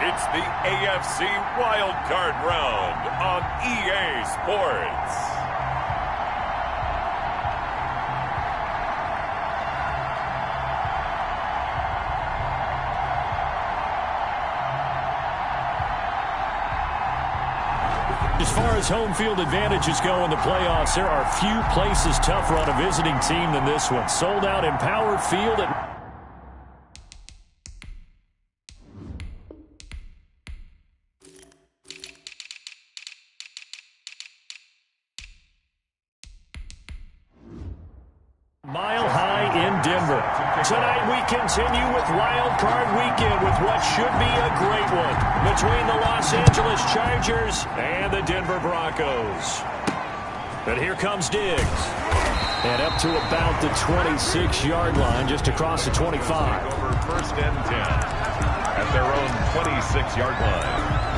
It's the AFC Wild Card Round on EA Sports. As far as home field advantages go in the playoffs, there are few places tougher on a visiting team than this one. Sold out Empower Field at Mile High in Denver. Tonight we continue with Wild Card Weekend with what should be a great one between the Los Angeles Chargers and the Denver Broncos. But here comes Diggs. And up to about the 26-yard line, just across the 25. Over 1st and 10 at their own 26-yard line.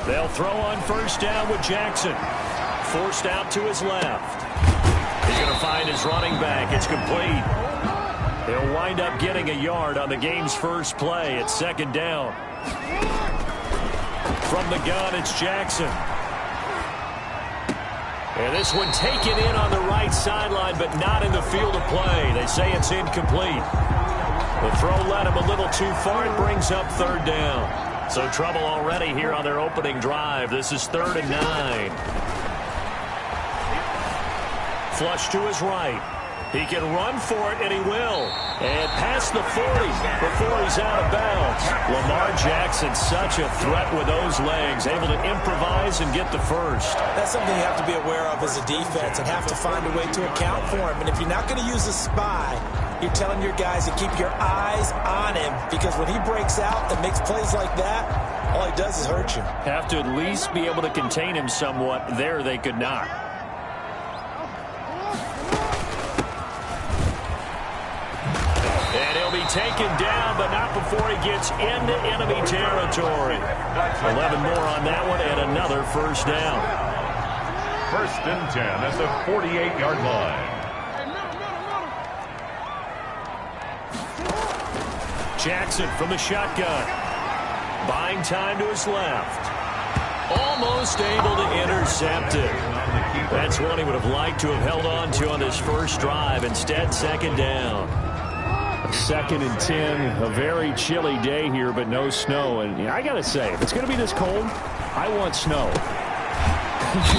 They'll throw on 1st down with Jackson. Forced out to his left. He's going to find his running back. It's complete. He'll wind up getting a yard on the game's first play at 2nd down. From the gun, it's Jackson. And this one taken in on the right sideline, but not in the field of play. They say it's incomplete. The throw led him a little too far. It brings up 3rd down. So trouble already here on their opening drive. This is 3rd and 9. Flush to his right. He can run for it, and he will. And past the 40 before he's out of bounds. Lamar Jackson, such a threat with those legs, able to improvise and get the first. That's something you have to be aware of as a defense and have to find a way to account for him. And if you're not going to use a spy, you're telling your guys to keep your eyes on him, because when he breaks out and makes plays like that, all he does is hurt you. Have to at least be able to contain him somewhat. There they could not. And he'll be taken down, but not before he gets into enemy territory. 11 more on that one, and another 1st down. 1st and 10 at the 48-yard line. Jackson from the shotgun. Buying time to his left. Almost able to intercept it. That's one he would have liked to have held on to on this first drive. Instead, 2nd down. 2nd and 10. A very chilly day here, but no snow. And I got to say, if it's going to be this cold, I want snow.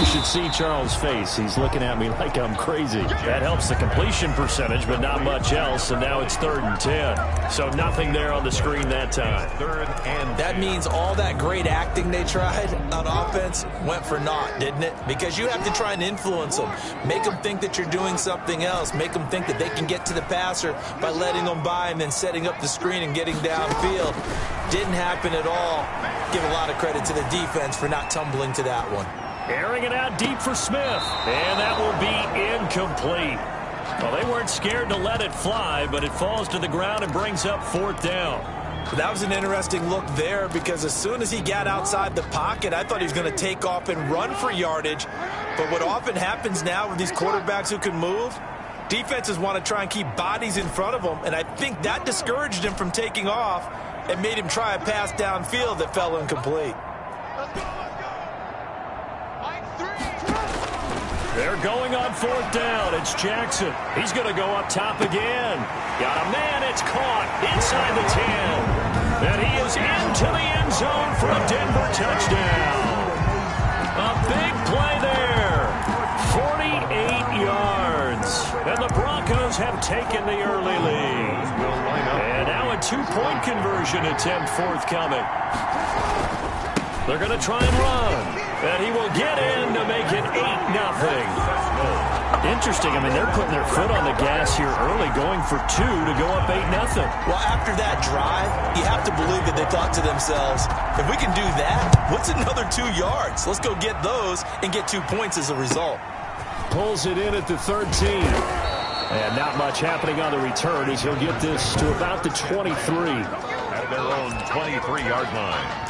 You should see Charles' face. He's looking at me like I'm crazy. That helps the completion percentage, but not much else. And now it's 3rd and 10. So nothing there on the screen that time. 3rd and that means all that great acting they tried on offense went for naught, didn't it? Because you have to try and influence them. Make them think that you're doing something else. Make them think that they can get to the passer by letting them by and then setting up the screen and getting downfield. Didn't happen at all. Give a lot of credit to the defense for not tumbling to that one. Airing it out deep for Smith. And that will be incomplete. Well, they weren't scared to let it fly, but it falls to the ground and brings up 4th down. That was an interesting look there, because as soon as he got outside the pocket, I thought he was going to take off and run for yardage. But what often happens now with these quarterbacks who can move, defenses want to try and keep bodies in front of them, and I think that discouraged him from taking off and made him try a pass downfield that fell incomplete. They're going on 4th down. It's Jackson. He's going to go up top again. Got a man. It's caught inside the 10. And he is into the end zone for a Denver touchdown. A big play there. 48 yards. And the Broncos have taken the early lead. And now a 2-point conversion attempt forthcoming. They're going to try and run. And he will get in to make it 8-0. Interesting. I mean, they're putting their foot on the gas here early, going for 2 to go up 8-0. Well, after that drive, you have to believe that they thought to themselves, if we can do that, what's another 2 yards? Let's go get those and get 2 points as a result. Pulls it in at the 13. And not much happening on the return as he'll get this to about the 23. At their own 23-yard line.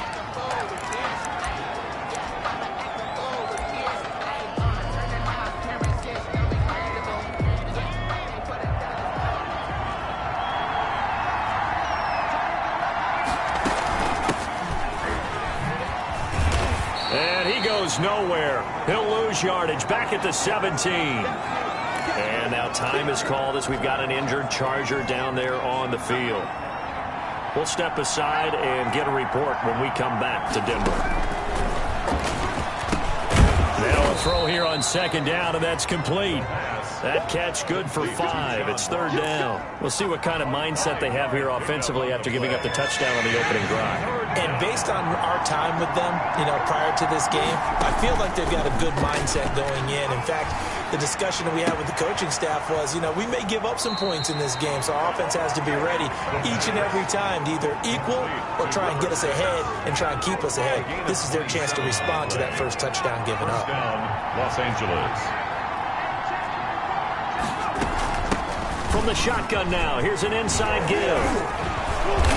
Nowhere. He'll lose yardage back at the 17. And now time is called as we've got an injured Charger down there on the field. We'll step aside and get a report when we come back to Denver. Now a throw here on second down, and that's complete. That catch good for 5. It's third down. We'll see what kind of mindset they have here offensively after giving up the touchdown on the opening drive. And based on our time with them, prior to this game, I feel like they've got a good mindset going in. In fact, the discussion that we had with the coaching staff was, we may give up some points in this game, so our offense has to be ready each and every time to either equal or try and get us ahead and try and keep us ahead. This is their chance to respond to that first touchdown given up. Los Angeles. From the shotgun now, here's an inside give.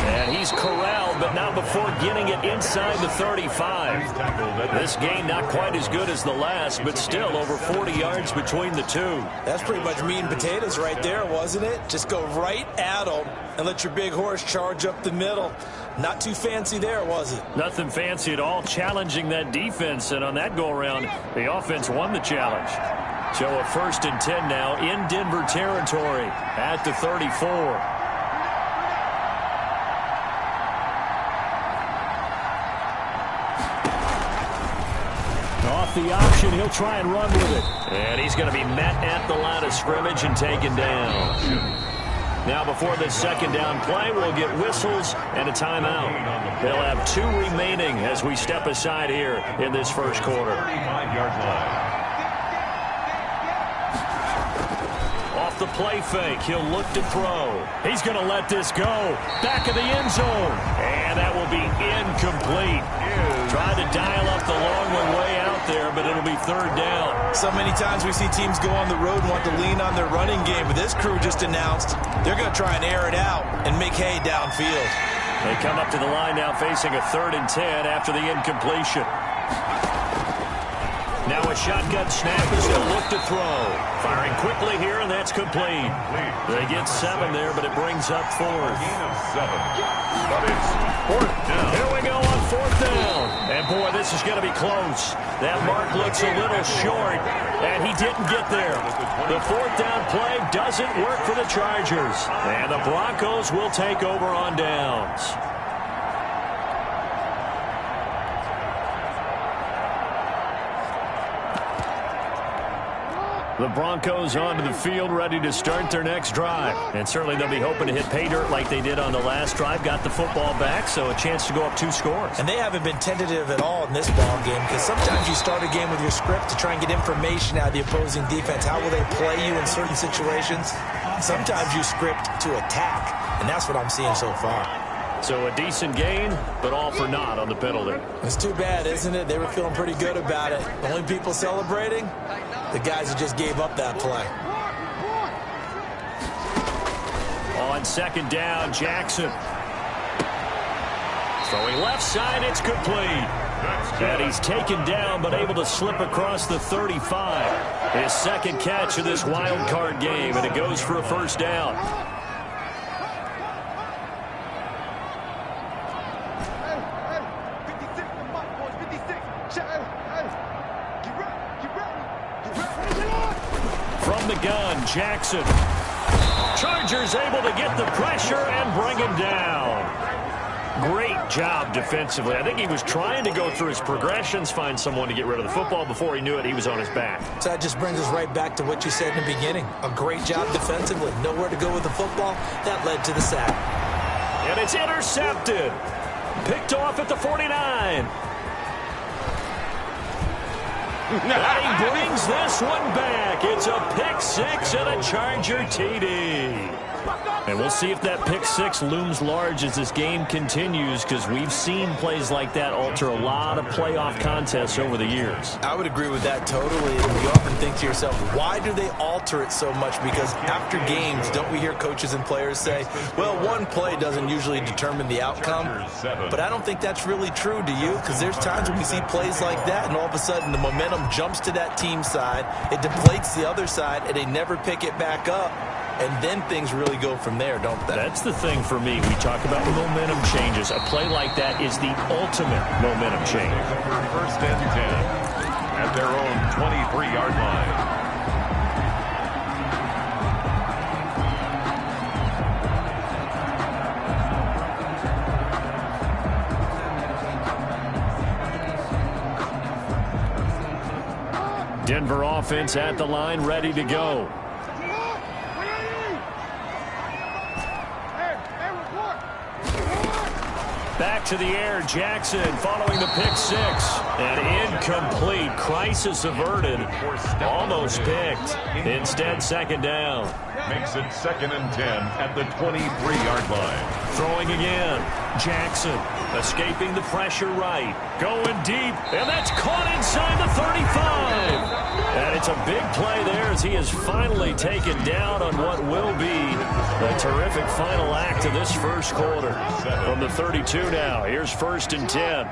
And he's corralled, but not before getting it inside the 35. This game not quite as good as the last, but still over 40 yards between the two. That's pretty much meat and potatoes right there, wasn't it? Just go right at them and let your big horse charge up the middle. Not too fancy there, was it? Nothing fancy at all, challenging that defense. And on that go-around, the offense won the challenge. So a 1st and 10 now in Denver territory at the 34. Off the option, he'll try and run with it. And he's going to be met at the line of scrimmage and taken down. Now before this second down play, we'll get whistles and a timeout. They'll have 2 remaining as we step aside here in this first quarter. 35-yard line. Off the play fake, he'll look to throw. He's going to let this go. Back of the end zone. And that will be incomplete. Trying to dial up the long one way out there, but it'll be third down. So many times we see teams go on the road and want to lean on their running game, but this crew just announced they're going to try and air it out and make hay downfield. They come up to the line now facing a 3rd and 10 after the incompletion. Now a shotgun snap as they'll look to throw. Firing quickly here, and that's complete. They get 7 there, but it brings up 4th. Gain of 7. But it's 4th down. Here we go on 4th down. And boy, this is going to be close. That mark looks a little short, and he didn't get there. The 4th down play doesn't work for the Chargers. And the Broncos will take over on downs. The Broncos onto the field, ready to start their next drive. And certainly they'll be hoping to hit pay dirt like they did on the last drive. Got the football back, so a chance to go up 2 scores. And they haven't been tentative at all in this ball game, because sometimes you start a game with your script to try and get information out of the opposing defense. How will they play you in certain situations? Sometimes you script to attack, and that's what I'm seeing so far. So a decent gain, but all for naught on the penalty. It's too bad, isn't it? They were feeling pretty good about it. The only people celebrating? The guys who just gave up that play. On second down, Jackson. Throwing left side, it's complete. And he's taken down, but able to slip across the 35. His second catch of this wild card game, and it goes for a 1st down. From the gun, Jackson. Chargers able to get the pressure and bring him down. Great job defensively. I think he was trying to go through his progressions, find someone to get rid of the football. Before he knew it, he was on his back. So that just brings us right back to what you said in the beginning. A great job defensively. Nowhere to go with the football. That led to the sack. And it's intercepted. Picked off at the 49. And he brings this one back. It's a pick six and a Charger TD. And we'll see if that pick six looms large as this game continues, because we've seen plays like that alter a lot of playoff contests over the years. I would agree with that totally. And you often think to yourself, why do they alter it so much? Because after games, don't we hear coaches and players say, well, one play doesn't usually determine the outcome. But I don't think that's really true, do you? Because there's times when we see plays like that, and all of a sudden the momentum jumps to that team side, it deflates the other side, and they never pick it back up. And then things really go from there, don't they? That's the thing for me. We talk about momentum changes. A play like that is the ultimate momentum change. First and 10 at their own 23-yard line. Denver offense at the line, ready to go. Back to the air, Jackson following the pick six. And incomplete. Crisis averted. Almost picked. Instead, second down. Makes it 2nd and 10 at the 23-yard line. Throwing again. Jackson escaping the pressure right. Going deep. And that's caught inside the 35. And it's a big play there as he is finally taken down on what will be a terrific final act of this first quarter. From the 32 now, here's 1st and 10.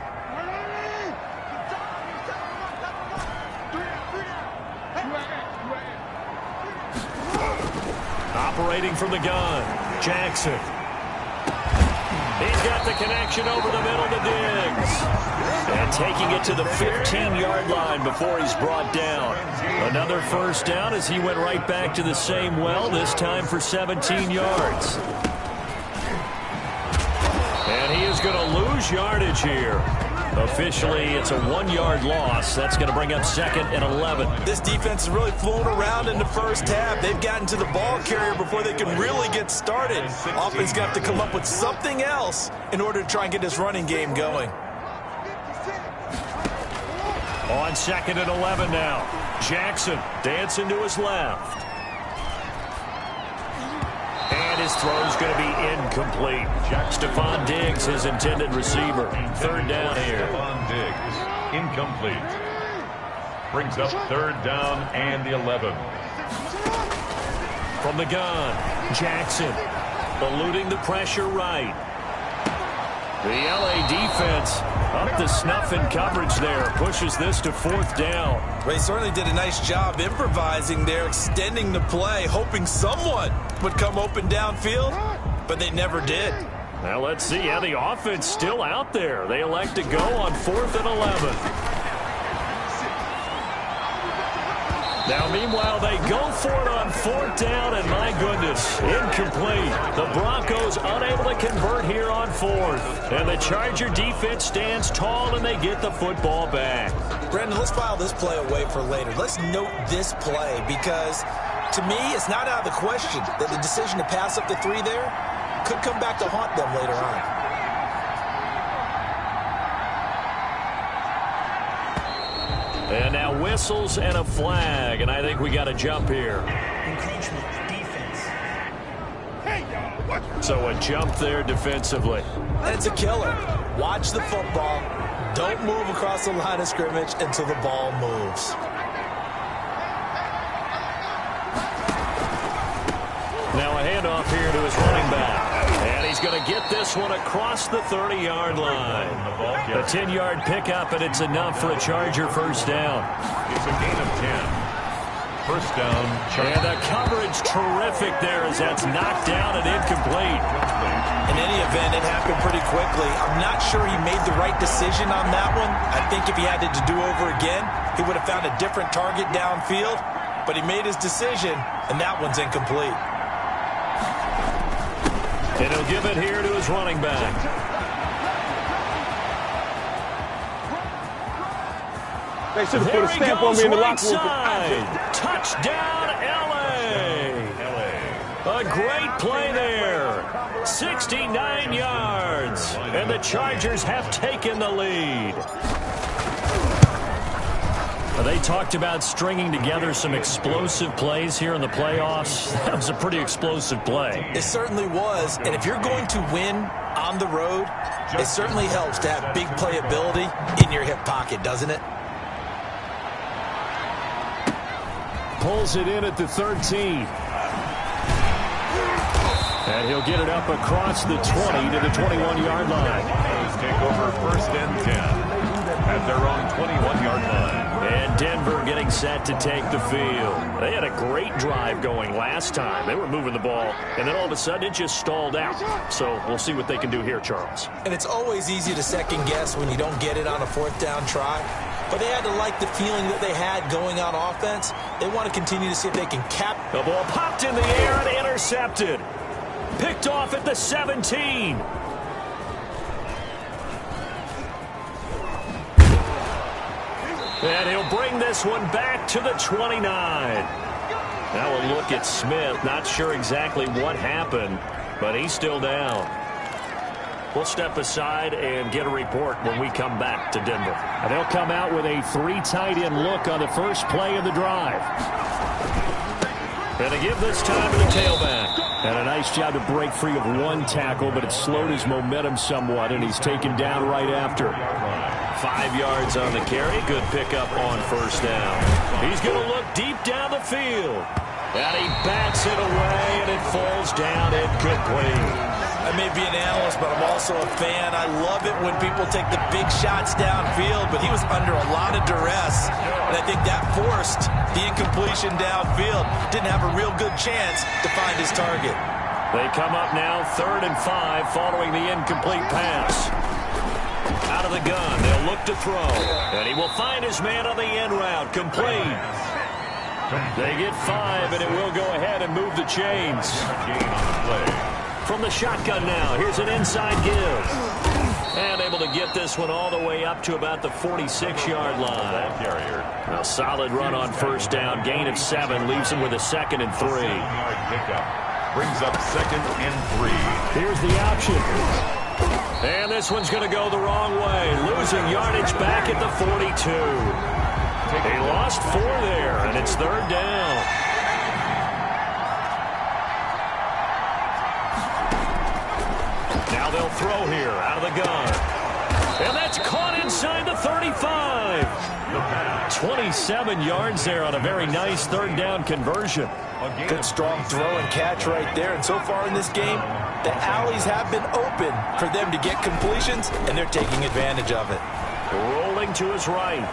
Operating from the gun, Jackson. He's got the connection over the middle to Diggs. And taking it to the 15-yard line before he's brought down. Another first down as he went right back to the same well, this time for 17 yards. And he is going to lose yardage here. Officially, it's a 1-yard loss. That's going to bring up 2nd and 11. This defense is really flown around in the first half. They've gotten to the ball carrier before they can really get started. Offense got to come up with something else in order to try and get this running game going. On 2nd and 11 now. Jackson dancing to his left. And his throw is going to be incomplete. Stephon Diggs, his intended receiver. 3rd down here. Stephon Diggs, incomplete. Brings up 3rd down and 11. From the gun, Jackson eluding the pressure right. The LA defense up to snuff in coverage there. Pushes this to 4th down. They certainly did a nice job improvising there, extending the play, hoping someone would come open downfield, but they never did. Now let's see how the offense still out there. They elect to go on 4th and 11. Now, meanwhile, they go for it on 4th down, and my goodness, incomplete. The Broncos unable to convert here on 4th. And the Charger defense stands tall, and they get the football back. Brandon, let's file this play away for later. Let's note this play because, to me, it's not out of the question that the decision to pass up the 3 there could come back to haunt them later on. And now whistles and a flag, and I think we got a jump here. Encroachment defense. So a jump there defensively. It's a killer. Watch the football. Don't move across the line of scrimmage until the ball moves. Now a handoff here to his running back. And he's going to get this one across the 30-yard line. A 10-yard pickup, and it's enough for a Charger first down. It's a gain of 10. First down, Charger. And the coverage terrific there as that's knocked down and incomplete. In any event, it happened pretty quickly. I'm not sure he made the right decision on that one. I think if he had it to do over again, he would have found a different target downfield. But he made his decision, and that one's incomplete. And he'll give it here to his running back. They should have put a stamp on me in the locker room. Touchdown, L.A. A great play there. 69 yards. And the Chargers have taken the lead. They talked about stringing together some explosive plays here in the playoffs. That was a pretty explosive play. It certainly was. And if you're going to win on the road, it certainly helps to have big playability in your hip pocket, doesn't it? Pulls it in at the 13. And he'll get it up across the 20 to the 21-yard line. Let's take over 1st and 10 at their own 21-yard line. And Denver getting set to take the field. They had a great drive going last time. They were moving the ball, and then all of a sudden it just stalled out. So we'll see what they can do here, Charles. And it's always easy to second guess when you don't get it on a 4th down try. But they had to like the feeling that they had going on offense. They want to continue to see if they can cap. The ball popped in the air and intercepted. Picked off at the 17. And he'll bring this one back to the 29. Now we'll look at Smith. Not sure exactly what happened, but he's still down. We'll step aside and get a report when we come back to Denver. And they'll come out with a 3 tight end look on the first play of the drive. And to give this time to the tailback. And a nice job to break free of 1 tackle, but it slowed his momentum somewhat, and he's taken down right after. 5 yards on the carry. Good pickup on 1st down. He's going to look deep down the field. And he bats it away, and it falls down incomplete. I may be an analyst, but I'm also a fan. I love it when people take the big shots downfield, but he was under a lot of duress, and I think that forced the incompletion downfield. Didn't have a real good chance to find his target. They come up now 3rd and 5 following the incomplete pass. Out of the gun, they'll look to throw, and he will find his man on the end route, complete. They get 5, and it will go ahead and move the chains. From the shotgun now, here's an inside give. And able to get this one all the way up to about the 46-yard line. A solid run on 1st down, gain of 7, leaves him with a 2nd and 3. Brings up 2nd and 3. Here's the option. And this one's going to go the wrong way. Losing yardage back at the 42. He lost 4 there, and it's 3rd down. Now they'll throw here out of the gun. And that's caught inside the 35. 27 yards there on a very nice 3rd down conversion. Good strong throw and catch right there. And so far in this game, the alleys have been open for them to get completions, and they're taking advantage of it. Rolling to his right.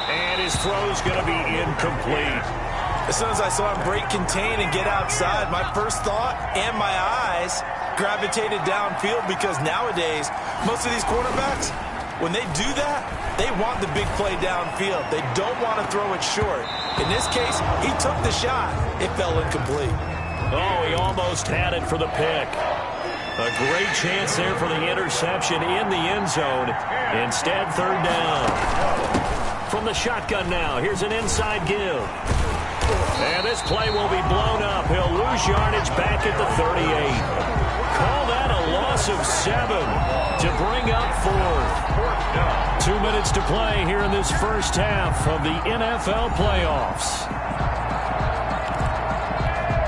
And his throw's going to be incomplete. As soon as I saw him break contain and get outside, my first thought and my eyes gravitated downfield, because nowadays, most of these quarterbacks, when they do that, they want the big play downfield. They don't want to throw it short. In this case, he took the shot. It fell incomplete. Oh, he almost had it for the pick. A great chance there for the interception in the end zone. Instead, 3rd down. From the shotgun now, here's an inside give. And this play will be blown up. He'll lose yardage back at the 38. Call that a loss of 7 to bring up 4th. 2 minutes to play here in this first half of the NFL playoffs.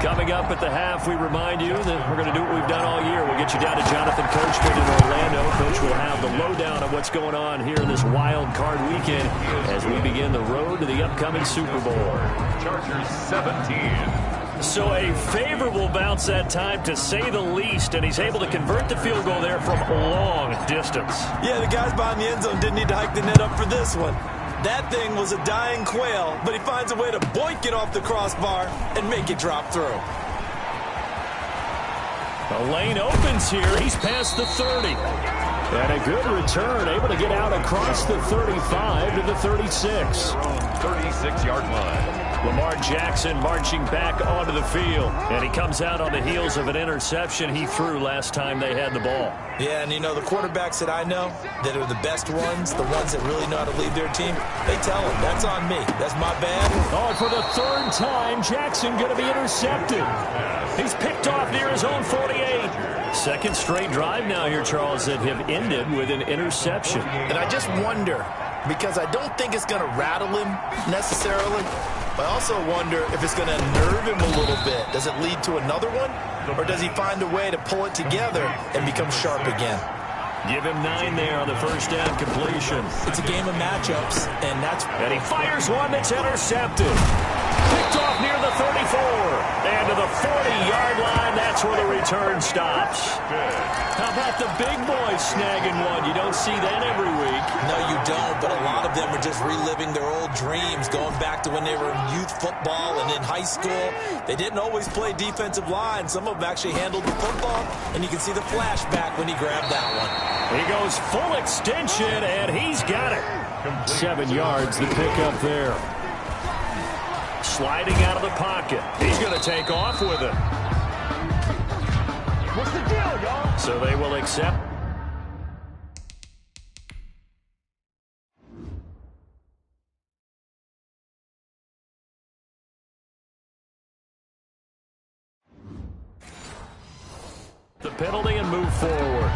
Coming up at the half, we remind you that we're going to do what we've done all year. We'll get you down to Jonathan Coachman in Orlando. Coach will have the lowdown of what's going on here in this wild card weekend as we begin the road to the upcoming Super Bowl. Chargers 17. So a favorable bounce that time, to say the least, and he's able to convert the field goal there from a long distance. Yeah, the guys behind the end zone didn't need to hike the net up for this one. That thing was a dying quail, but he finds a way to boink it off the crossbar and make it drop through. The lane opens here. He's past the 30. And a good return, able to get out across the 35 to the 36. 36-yard line. Lamar Jackson marching back onto the field. And he comes out on the heels of an interception he threw last time they had the ball. Yeah, and you know, the quarterbacks that I know that are the best ones, the ones that really know how to lead their team, they tell them, that's on me. That's my bad. Oh, and for the 3rd time, Jackson going to be intercepted. He's picked off near his own 48. 2nd straight drive now here, Charles, that have ended with an interception. And I just wonder, because I don't think it's going to rattle him necessarily. But I also wonder if it's going to unnerve him a little bit. Does it lead to another one? Or does he find a way to pull it together and become sharp again? Give him 9 there on the first down completion. It's a game of matchups, and he fires one that's intercepted. Picked off near the 34. And to the 40-yard line, that's where the return stops. How about the big boys snagging one? You don't see that every week. No, you don't, but a lot of them are just reliving their old dreams, going back to when they were in youth football and in high school. They didn't always play defensive line. Some of them actually handled the football, and you can see the flashback when he grabbed that one. He goes full extension, and he's got it. 7 yards, the pickup there. Sliding out of the pocket. He's going to take off with it. What's the deal, y'all? So they will accept. The penalty and move forward.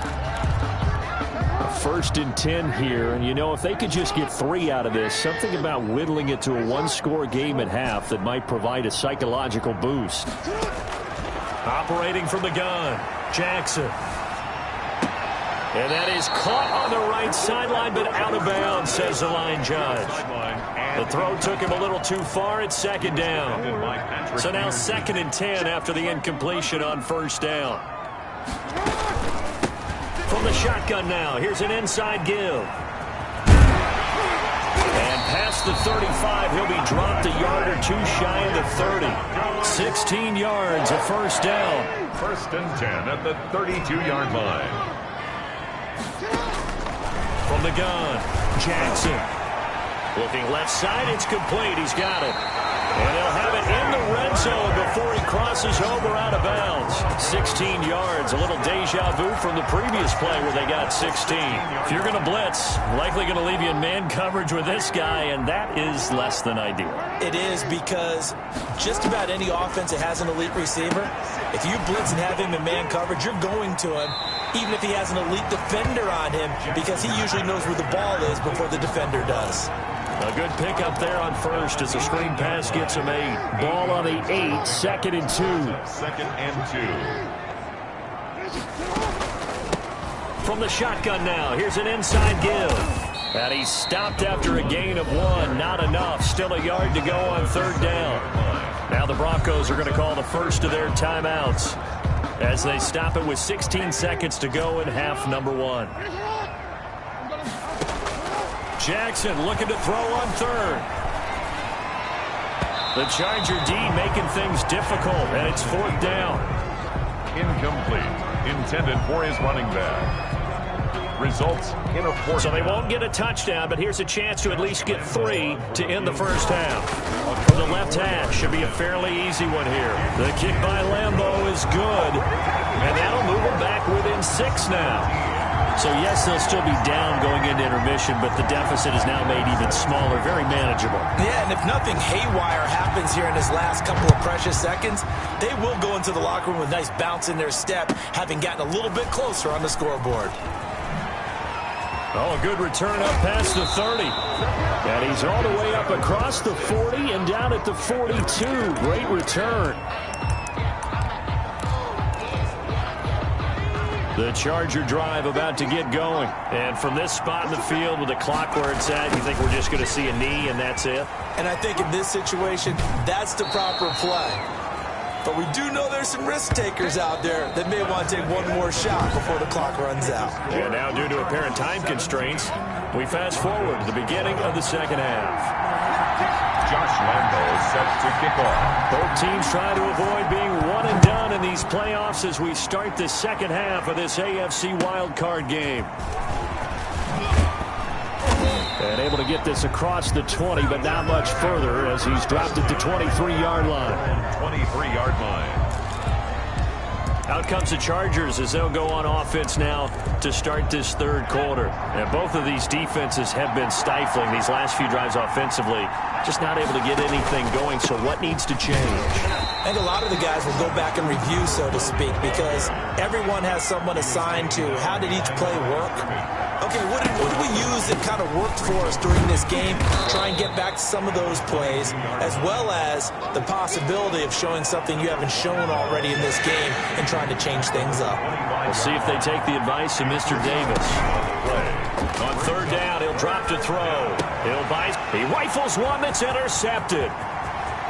1st and 10 here, and you know, if they could just get 3 out of this, something about whittling it to a 1-score game at half that might provide a psychological boost. Operating from the gun, Jackson. And that is caught on the right sideline, but out of bounds, says the line judge. The throw took him a little too far. It's 2nd down. So now 2nd and 10 after the incompletion on 1st down. From the shotgun now, here's an inside give. And past the 35, he'll be dropped a yard or 2 shy of the 30. 16 yards, a 1st down. 1st and 10 at the 32-yard line. From the gun, Jackson. Looking left side, it's complete. He's got it. And he'll have it in the red zone before he crosses over out of bounds. 16 yards, a little deja vu from the previous play where they got 16. If you're going to blitz, likely going to leave you in man coverage with this guy, and that is less than ideal. It is, because just about any offense that has an elite receiver, if you blitz and have him in man coverage, you're going to him, even if he has an elite defender on him, because he usually knows where the ball is before the defender does. A good pickup there on 1st as the screen pass gets him 8. Ball on the 8, 2nd and 2. 2nd and 2. From the shotgun now, here's an inside give. And he's stopped after a gain of 1. Not enough. Still a yard to go on 3rd down. Now the Broncos are going to call the first of their timeouts as they stop it with 16 seconds to go in half number 1. Jackson looking to throw on 3rd. The Charger D making things difficult, and it's 4th down. Incomplete. Intended for his running back. Results in a 4th. So they won't get a touchdown, but here's a chance to at least get 3 to end the 1st half. From the left hash, should be a fairly easy one here. The kick by Lambeau is good, and that'll move them back within 6 now. So, yes, they'll still be down going into intermission, but the deficit is now made even smaller, very manageable. Yeah, and if nothing haywire happens here in his last couple of precious seconds, they will go into the locker room with a nice bounce in their step, having gotten a little bit closer on the scoreboard. Oh, a good return up past the 30. And he's all the way up across the 40 and down at the 42. Great return. The Charger drive about to get going. And from this spot in the field with the clock where it's at, you think we're just going to see a knee and that's it? And I think in this situation, that's the proper play. But we do know there's some risk takers out there that may want to take one more shot before the clock runs out. And now, due to apparent time constraints, we fast forward to the beginning of the 2nd half. Josh Lambeau set to kick off. Both teams try to avoid being one and done in these playoffs as we start the 2nd half of this AFC wildcard game. And able to get this across the 20, but not much further as he's dropped it to 23-yard line. 23-yard line. Out comes the Chargers as they'll go on offense now to start this 3rd quarter. And both of these defenses have been stifling these last few drives offensively. Just not able to get anything going, so what needs to change? I think a lot of the guys will go back and review, so to speak, because everyone has someone assigned to how did each play work. Okay, what did we use that kind of worked for us during this game, try and get back to some of those plays, as well as the possibility of showing something you haven't shown already in this game and trying to change things up. We'll see if they take the advice of Mr. Davis. On third down, he'll drop to throw. He rifles one that's intercepted.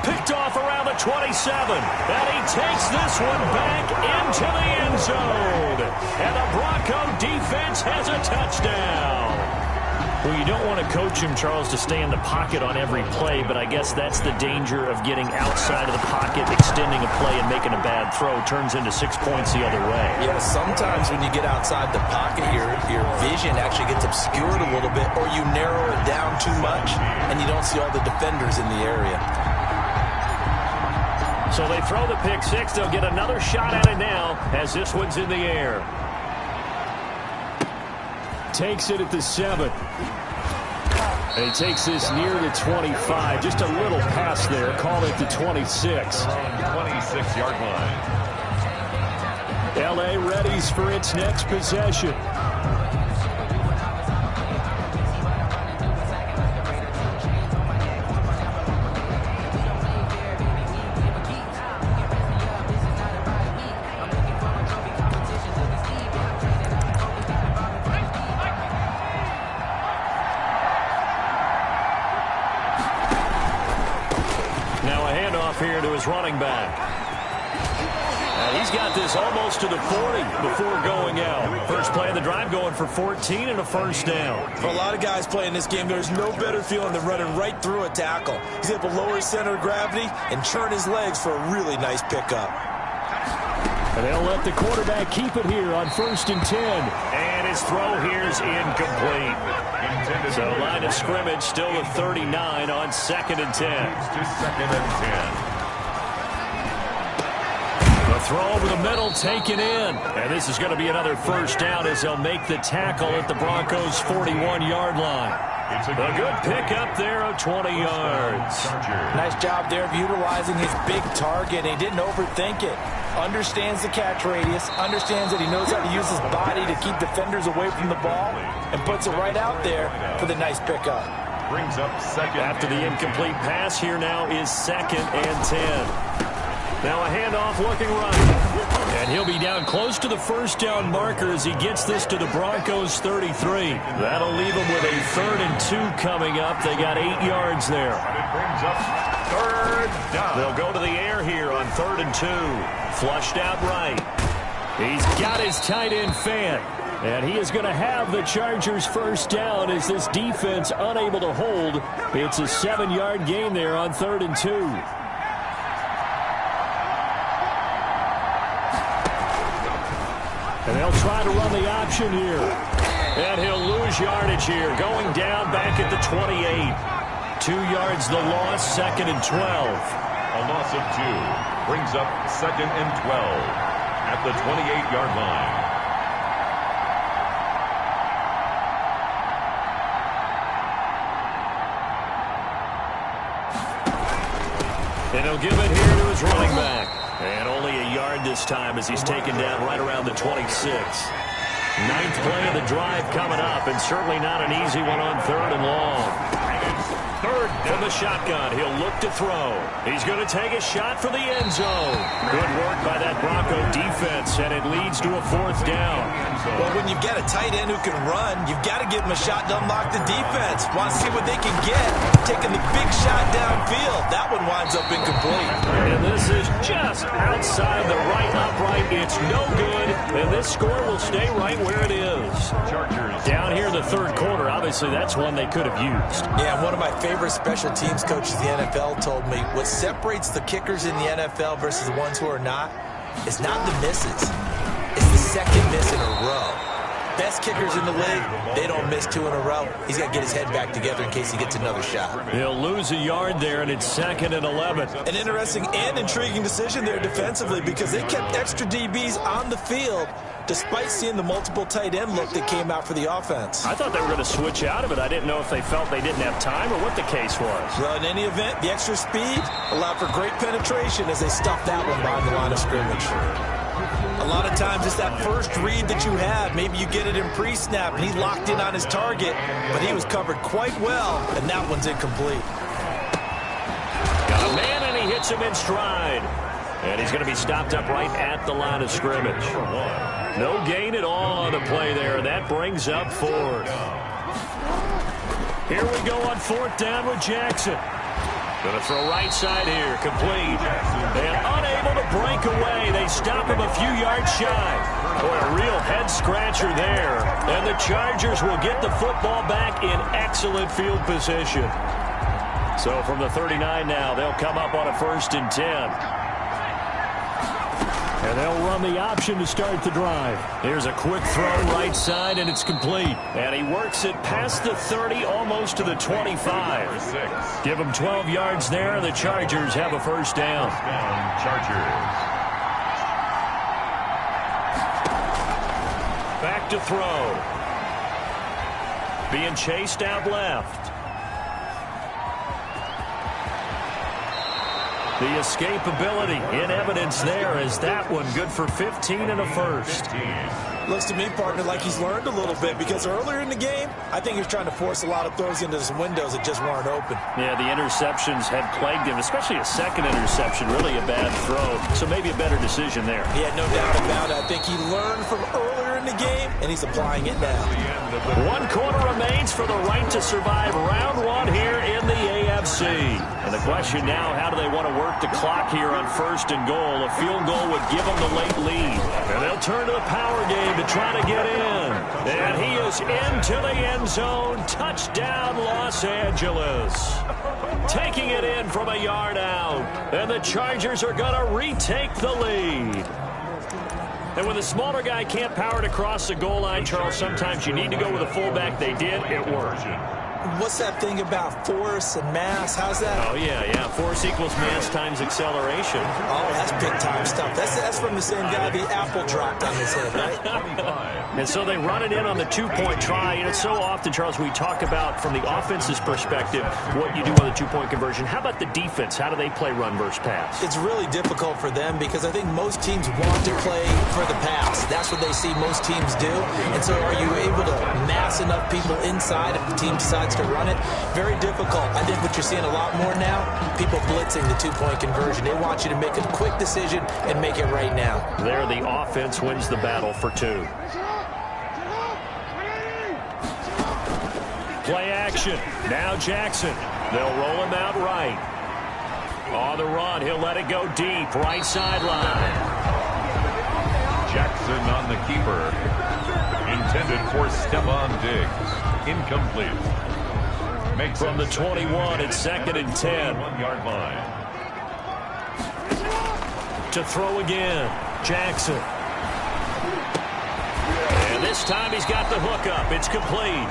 Picked off around the 27. And he takes this one back into the end zone. And the Bronco defense has a touchdown. Well, you don't want to coach him, Charles, to stay in the pocket on every play, but I guess that's the danger of getting outside of the pocket, extending a play, and making a bad throw. Turns into 6 points the other way. Yeah, sometimes when you get outside the pocket, your vision actually gets obscured a little bit, or you narrow it down too much, and you don't see all the defenders in the area. So they throw the pick six. They'll get another shot at it now as this one's in the air. Takes it at the 7. And he takes this near the 25. Just a little pass there. Call it the 26. 26-yard line. L.A. readies for its next possession. Here to his running back. And he's got this almost to the 40 before going out. First play of the drive going for 14 and a first down. For a lot of guys playing this game, there's no better feeling than running right through a tackle. He's able to lower his center of gravity and turn his legs for a really nice pickup. And they'll let the quarterback keep it here on 1st and 10. And his throw here is incomplete. So line of scrimmage still at 39 on 2nd and 10. To 2nd and 10. The throw over the middle taken in. And this is going to be another first down as they'll make the tackle at the Broncos' 41-yard line. It's a good pickup there of 20 yards. Nice job there of utilizing his big target. He didn't overthink it. Understands the catch radius, understands that he knows how to use his body to keep defenders away from the ball, and puts it right out there for the nice pickup. Brings up 2nd. After the incomplete pass, here now is 2nd and 10. Now a handoff looking right. And he'll be down close to the first down marker as he gets this to the Broncos' 33. That'll leave him with a 3rd and 2 coming up. They got 8 yards there. It brings up 3rd down. They'll go to the air here on 3rd and 2. Flushed out right. He's got his tight end Fant. And he is going to have the Chargers' first down as this defense unable to hold. It's a 7-yard gain there on 3rd and 2. And they'll try to run the option here. And he'll lose yardage here. Going down back at the 28. 2 yards the loss, 2nd and 12. A loss of 2. Brings up 2nd and 12 at the 28-yard line. And he'll give it here to his running back. And only a yard this time as he's taken down right around the 26. 9th play of the drive coming up, and certainly not an easy one on 3rd and long. 3rd from the shotgun. He'll look to throw. He's going to take a shot for the end zone. Good work by that Bronco defense, and it leads to a 4th down. Well, when you've got a tight end who can run, you've got to give him a shot to unlock the defense. Want to see what they can get. Taking the big shot downfield. That one winds up incomplete. And this is just outside the right upright. It's no good, and this score will stay right where it is. Chargers. Down here in the 3rd quarter, obviously that's one they could have used. Yeah, one of my favorite special teams coaches in the NFL told me what separates the kickers in the NFL versus the ones who are not is not the misses. It's the second miss in a row. Best kickers in the league, they don't miss 2 in a row. He's got to get his head back together in case he gets another shot. He'll lose a yard there, and it's 2nd and 11. An interesting and intriguing decision there defensively because they kept extra DBs on the field despite seeing the multiple tight end look that came out for the offense. I thought they were going to switch out of it. I didn't know if they felt they didn't have time or what the case was. Well, in any event, the extra speed allowed for great penetration as they stuffed that one behind the line of scrimmage. A lot of times it's that first read that you have. Maybe you get it in pre-snap, and he locked in on his target, but he was covered quite well, and that one's incomplete. Got a man, and he hits him in stride. And he's going to be stopped up right at the line of scrimmage. No gain at all on the play there, and that brings up 4th. Here we go on 4th down with Jackson. Going to throw right side here, complete. And unable to break away. They stop him a few yards shy. Boy, a real head-scratcher there. And the Chargers will get the football back in excellent field position. So from the 39 now, they'll come up on a 1st and 10. And they'll run the option to start the drive. Here's a quick throw right side, and it's complete. And he works it past the 30, almost to the 25. Give him 12 yards there, and the Chargers have a 1st down. Chargers. Back to throw. Being chased out left. The escapability in evidence there as that one good for 15 and a 1st. Looks to me, partner, like he's learned a little bit because earlier in the game, I think he was trying to force a lot of throws into some windows that just weren't open. Yeah, the interceptions had plagued him, especially a second interception, really a bad throw. So maybe a better decision there. Yeah, no doubt about it. I think he learned from earlier in the game, and he's applying it now. 1 quarter remains for the right to survive round 1 here in the AFC. And the question now, how do they want to work the clock here on 1st and goal? A field goal would give them the late lead. And they'll turn to the power game to try to get in. And he is into the end zone. Touchdown, Los Angeles. Taking it in from a yard out. And the Chargers are going to retake the lead. And when the smaller guy can't power it across the goal line, Charles, sometimes you need to go with a fullback. They did. It worked. What's that thing about force and mass? How's that? Oh, yeah. Force equals mass times acceleration. Oh, that's big-time stuff. That's from the same guy the apple dropped on his head, right? And so they run it in on the 2-point try. And it's so often, Charles, we talk about, from the offense's perspective, what you do on the 2-point conversion. How about the defense? How do they play run versus pass? It's really difficult for them because I think most teams want to play for the pass. That's what they see most teams do. And so are you able to mass enough people inside if the team decides to run it? Very difficult. I think what you're seeing a lot more now, people blitzing the 2-point conversion. They want you to make a quick decision and make it right now. There, the offense wins the battle for 2. Play action. Now Jackson. They'll roll him out right. On the run, he'll let it go deep. Right sideline. Jackson on the keeper. Intended for Stephon Diggs. Incomplete. Makes from the 21, it's 2nd and 10. 1-yard line. To throw again. Jackson. And this time he's got the hook up. It's complete.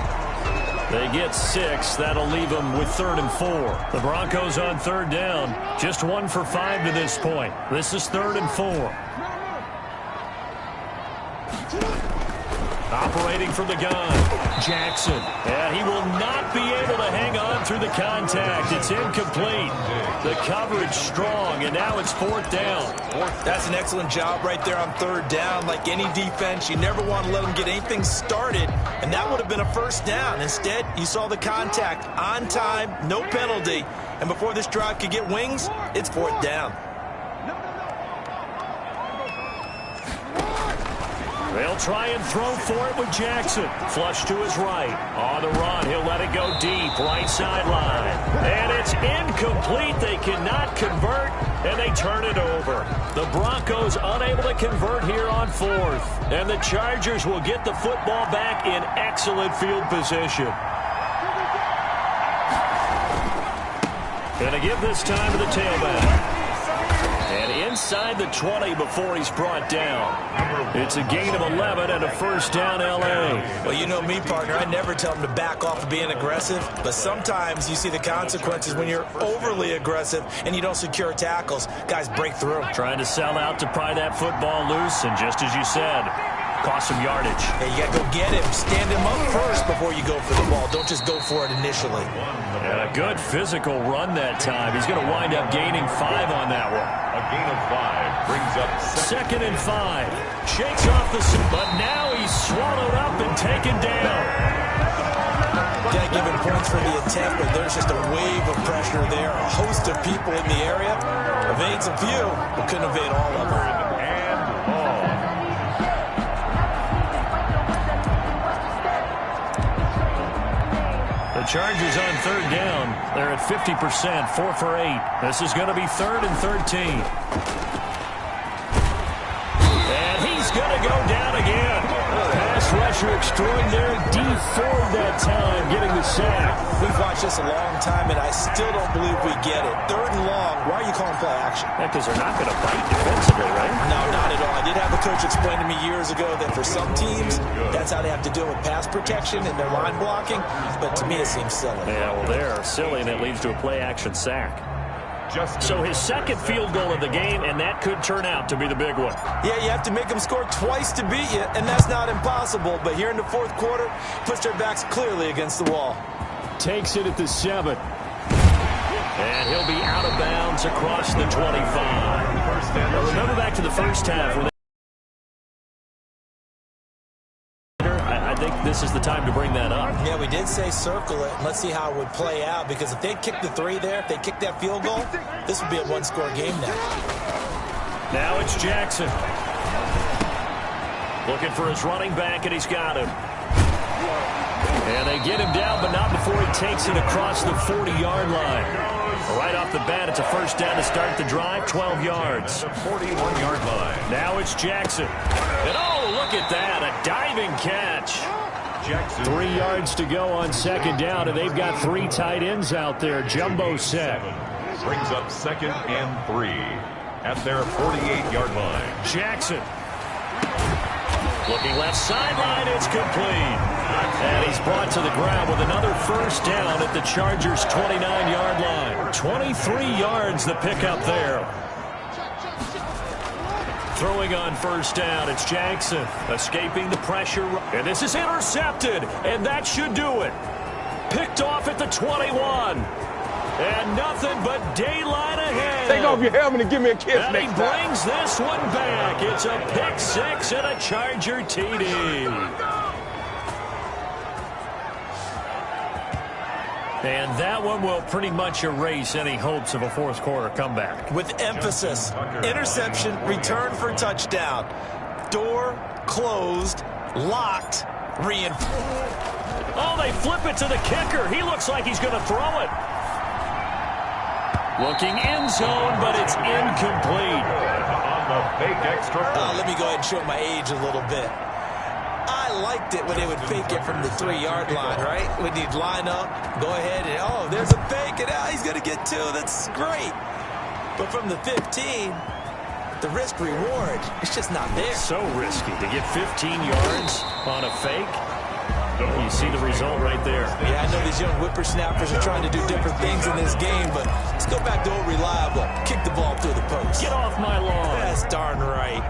They get 6. That'll leave them with 3rd and 4. The Broncos on 3rd down. Just 1 for 5 to this point. This is 3rd and 4. Operating from the gun, Jackson. And he will not be able to hang on through the contact. It's incomplete. The coverage strong, and now it's 4th down. That's an excellent job right there on 3rd down. Like any defense, you never want to let them get anything started, and that would have been a 1st down. Instead, you saw the contact on time, no penalty, and before this drive could get wings, it's 4th down. They'll try and throw for it with Jackson. Flush to his right. On the run, he'll let it go deep. Right sideline. And it's incomplete. They cannot convert, and they turn it over. The Broncos unable to convert here on 4th. And the Chargers will get the football back in excellent field position. Going to give this time to the tailback. And inside the 20 before he's brought down. It's a gain of 11 and a 1st down, L.A. Well, you know me, partner. I never tell them to back off of being aggressive. But sometimes you see the consequences when you're overly aggressive and you don't secure tackles. Guys break through. Trying to sell out to pry that football loose. And just as you said, cost some yardage. Hey, you got to go get him. Stand him up first before you go for the ball. Don't just go for it initially. And a good physical run that time. He's going to wind up gaining 5 on that one. A gain of 5 brings up second and 5. Shakes off the... But now he's swallowed up and taken down. Can't give him points for the attempt, but there's just a wave of pressure there. A host of people in the area. Evades a few, but couldn't evade all of them. The Chargers on third down. They're at 50%, 4 for 8. This is going to be 3rd and 13. And he's going to go down again. Pass rusher extraordinaire. D Ford that time getting the sack. We've watched this a long time, and I still don't believe we get it. 3rd and long. Why are you calling play action? Because they're not going to bite defensively, right? No, not at all. I did have a coach explain to me years ago that for some teams, that's how they have to deal with pass protection and their line blocking. But to me, it seems silly. Yeah, well, they're silly, and it leads to a play-action sack. So his second field goal of the game, and that could turn out to be the big one. Yeah, you have to make them score twice to beat you, and that's not impossible. But here in the 4th quarter, puts their backs clearly against the wall. Takes it at the 7. And he'll be out of bounds across the 25. Now remember back to the first half when I think this is the time to bring that up. Yeah, we did say circle it. Let's see how it would play out, because if they kick the 3 there, if they kick that field goal, this would be a 1-score game now. Now it's Jackson. Looking for his running back, and he's got him. And they get him down, but not before he takes it across the 40-yard line. Right off the bat, it's a first down to start the drive, 12 yards. 41-yard line. Now it's Jackson. And oh, look at that, a diving catch. Jackson. 3 yards to go on second down, and they've got 3 tight ends out there. Jumbo set. Brings up 2nd and 3 at their 48-yard line. Jackson. Looking left sideline, it's complete. And he's brought to the ground with another first down at the Chargers' 29-yard line. 23 yards the pickup there. Throwing on first down, it's Jackson escaping the pressure. And this is intercepted, and that should do it. Picked off at the 21. And nothing but daylight ahead. Take off your helmet and give me a kiss And he next time. brings this one back. It's a pick 6 and a Charger TD. And that one will pretty much erase any hopes of a 4th quarter comeback. With emphasis, interception, return for touchdown. Door closed, locked, reinforced. Oh, they flip it to the kicker. He looks like he's going to throw it. Looking end zone, but it's incomplete. On the fake extra point. Let me go ahead and show my age a little bit. I liked it when they would fake it from the 3-yard line, right? When you'd line up, go ahead and, oh, there's a fake, and he's going to get 2. That's great. But from the 15, the risk-reward, it's just not there. So risky to get 15 yards on a fake. You see the result right there. Yeah, I know these young whippersnappers are trying to do different things in this game, but let's go back to old reliable. Kick the ball through the post. Get off my lawn. That's darn right.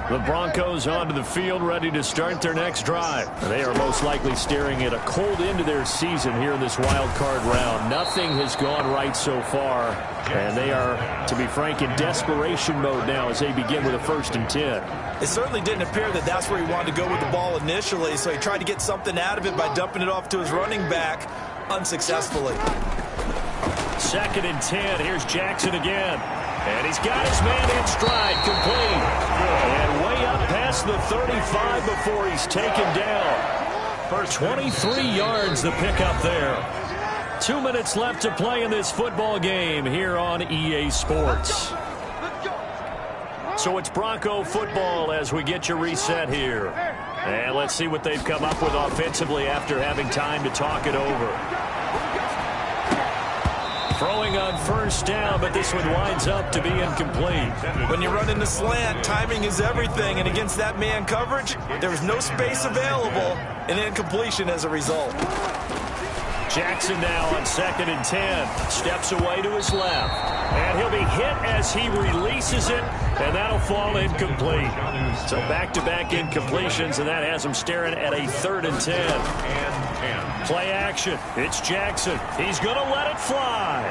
The Broncos onto the field, ready to start their next drive. They are most likely staring at a cold end to their season here in this wild card round. Nothing has gone right so far, and they are, to be frank, in desperation mode now as they begin with a 1st and 10. It certainly didn't appear that that's where he wanted to go with the ball initially, so he tried to get something out of it by dumping it off to his running back unsuccessfully. 2nd and 10. Here's Jackson again. And he's got his man in stride, complete. And way up past the 35 before he's taken down. For 23 yards, the pickup there. 2 minutes left to play in this football game here on EA Sports. So it's Bronco football as we get you reset here. And let's see what they've come up with offensively after having time to talk it over. Throwing on first down, but this one winds up to be incomplete. When you run in the slant, timing is everything, and against that man coverage, there was no space available, and incompletion as a result. Jackson now on 2nd and 10. Steps away to his left. And he'll be hit as he releases it, and that'll fall incomplete. So back-to-back incompletions, and that has him staring at a 3rd and 10. hands. Play action. It's Jackson. He's going to let it fly.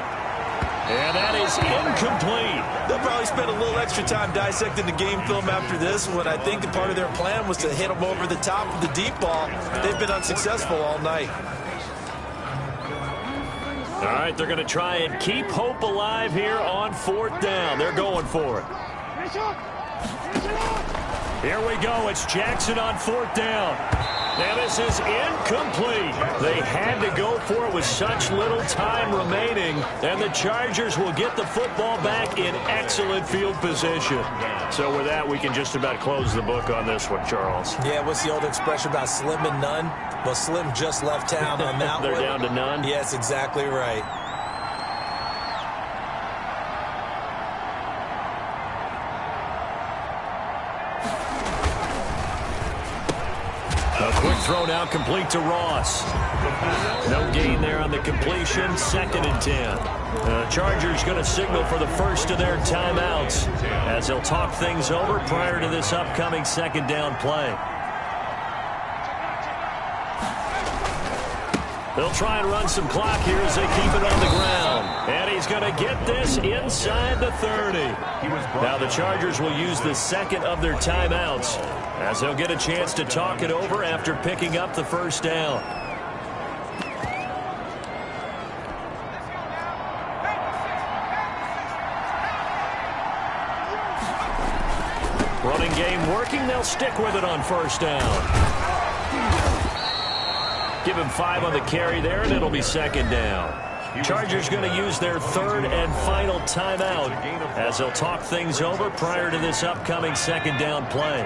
And that is incomplete. They'll probably spend a little extra time dissecting the game film after this one. I think part of their plan was to hit them over the top of the deep ball. They've been unsuccessful all night. All right, they're going to try and keep hope alive here on 4th down. They're going for it. Here we go. It's Jackson on 4th down. And this is incomplete. They had to go for it with such little time remaining. And the Chargers will get the football back in excellent field position. So with that, we can just about close the book on this one, Charles. Yeah, what's the old expression about slim and none? Well, Slim just left town on that They're one. down to none? Yes, exactly right. A quick throw now complete to Ross. No gain there on the completion. 2nd and 10. Chargers going to signal for the first of their timeouts as they'll talk things over prior to this upcoming 2nd down play. They'll try and run some clock here as they keep it on the ground. And he's going to get this inside the 30. Now the Chargers will use the 2nd of their timeouts as they'll get a chance to talk it over after picking up the 1st down. Running game working. They'll stick with it on 1st down. Give him 5 on the carry there, and it'll be 2nd down. Chargers going to use their 3rd and final timeout as they'll talk things over prior to this upcoming 2nd down play.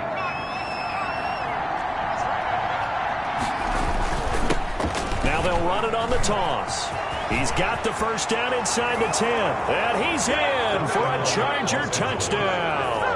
Now they'll run it on the toss. He's got the 1st down inside the 10, and he's in for a Charger touchdown.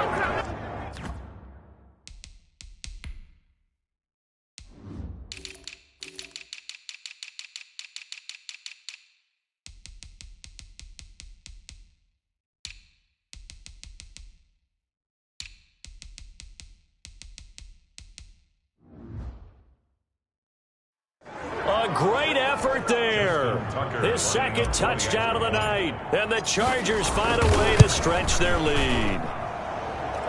Great effort there. His 2nd touchdown of the night. And the Chargers find a way to stretch their lead.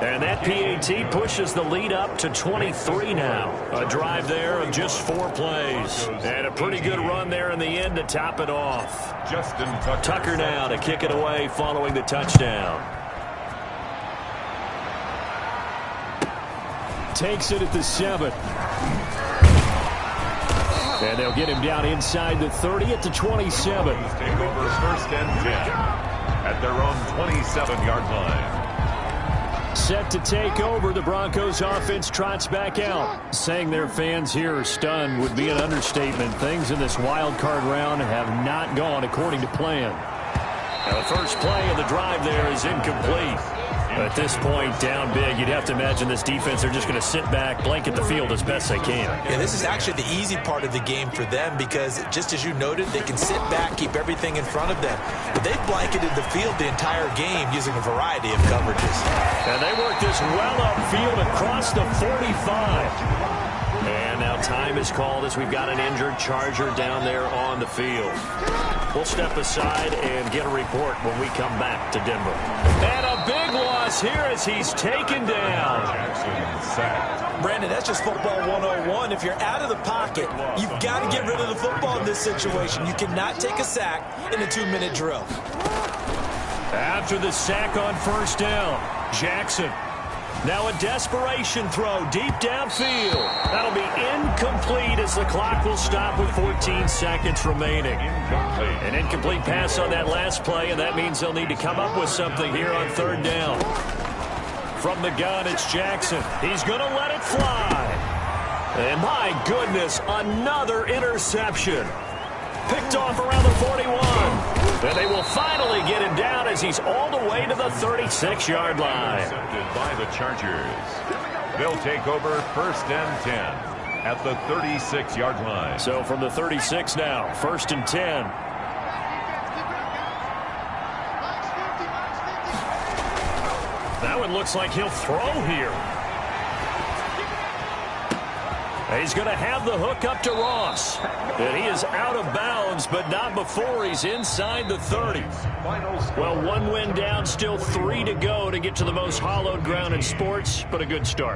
And that PAT pushes the lead up to 23 now. A drive there of just 4 plays. And a pretty good run there in the end to top it off. Justin Tucker now to kick it away following the touchdown. Takes it at the 7. And they'll get him down inside the 30 at the 27. Take over 1st and 10 at their own 27-yard line. Set to take over, the Broncos offense trots back out. Saying their fans here are stunned would be an understatement. Things in this wild card round have not gone according to plan. Now the first play of the drive there is incomplete. At this point, down big, you'd have to imagine this defense are just going to sit back, blanket the field as best they can. Yeah, this is actually the easy part of the game for them because, just as you noted, they can sit back, keep everything in front of them. But they've blanketed the field the entire game using a variety of coverages. And they work this well upfield across the 45. And now time is called as we've got an injured Charger down there on the field. We'll step aside and get a report when we come back to Denver. And a big loss here as he's taken down. Jackson sacked. Brandon, that's just football 101. If you're out of the pocket, you've got to get rid of the football in this situation. You cannot take a sack in a 2-minute drill. After the sack on 1st down, Jackson. Now a desperation throw deep downfield. That'll be incomplete as the clock will stop with 14 seconds remaining. An incomplete pass on that last play, and that means they'll need to come up with something here on 3rd down. From the gun, it's Jackson. He's going to let it fly. And my goodness, another interception. Picked off around the 41. And they will finally get him down as he's all the way to the 36-yard line. Intercepted by the Chargers. They'll take over 1st and 10 at the 36-yard line. So from the 36 now, 1st and 10. That one looks like he'll throw here. He's going to have the hook up to Ross. And he is out of bounds, but not before he's inside the 30. Well, one win down, still 3 to go to get to the most hallowed ground in sports, but a good start.